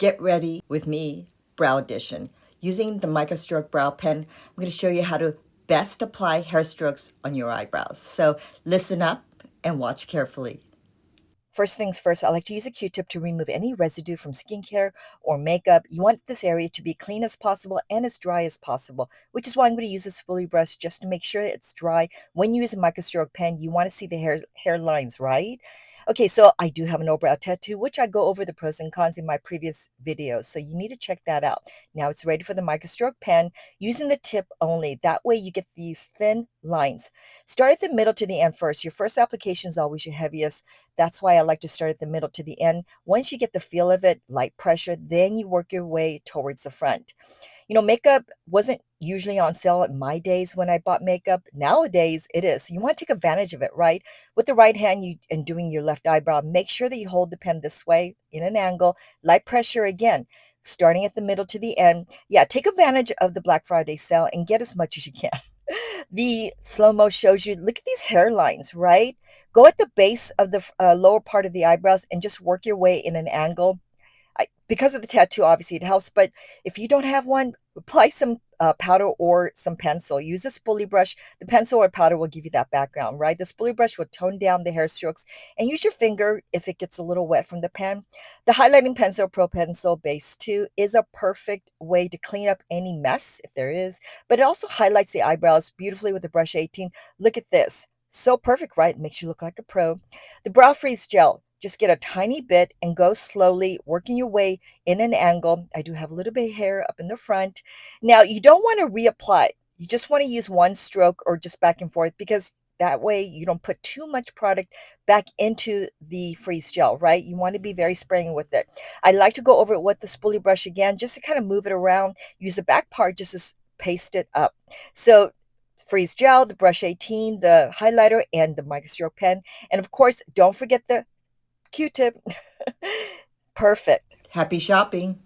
Get ready with me, Brow Edition. Using the Microstroke Brow pen, I'm going to show you how to best apply hair strokes on your eyebrows. So listen up and watch carefully. First things first, I like to use a Q-tip to remove any residue from skincare or makeup. You want this area to be clean as possible and as dry as possible, which is why I'm going to use this spoolie brush just to make sure it's dry. When you use a microstroke pen, you want to see the hair lines, right? Okay, so I do have an eyebrow tattoo, which I go over the pros and cons in my previous videos, so you need to check that out. Now it's ready for the microstroke pen, using the tip only. That way you get these thin lines. Start at the middle to the end first. Your first application is always your heaviest. That's why I like to start at the middle to the end. Once you get the feel of it, light pressure, then you work your way towards the front. You know, makeup wasn't usually on sale in my days when I bought makeup. Nowadays, it is. So you want to take advantage of it, right? With the right hand you and doing your left eyebrow, make sure that you hold the pen this way in an angle, light pressure again, starting at the middle to the end. Yeah, take advantage of the Black Friday sale and get as much as you can. The slow-mo shows you, look at these hairlines, right? Go at the base of the lower part of the eyebrows and just work your way in an angle. Because of the tattoo, obviously it helps, but if you don't have one, apply some powder or some pencil. Use a spoolie brush. The pencil or powder will give you that background, right? The spoolie brush will tone down the hair strokes, and use your finger if it gets a little wet from the pen. The highlighting pencil, Pro Pencil Base 2, is a perfect way to clean up any mess, if there is, but it also highlights the eyebrows beautifully with the brush 18. Look at this. So perfect, right? It makes you look like a pro. The Brow Freeze Gel. Just get a tiny bit and go slowly, working your way in an angle. I do have a little bit of hair up in the front. Now, you don't want to reapply. You just want to use one stroke or just back and forth, because that way you don't put too much product back into the freeze gel, right? You want to be very sparing with it. I like to go over it with the spoolie brush again, just to kind of move it around. Use the back part just to paste it up. So freeze gel, the brush 18, the highlighter, and the microstroke pen. And of course, don't forget the Q-tip. Perfect. Happy shopping.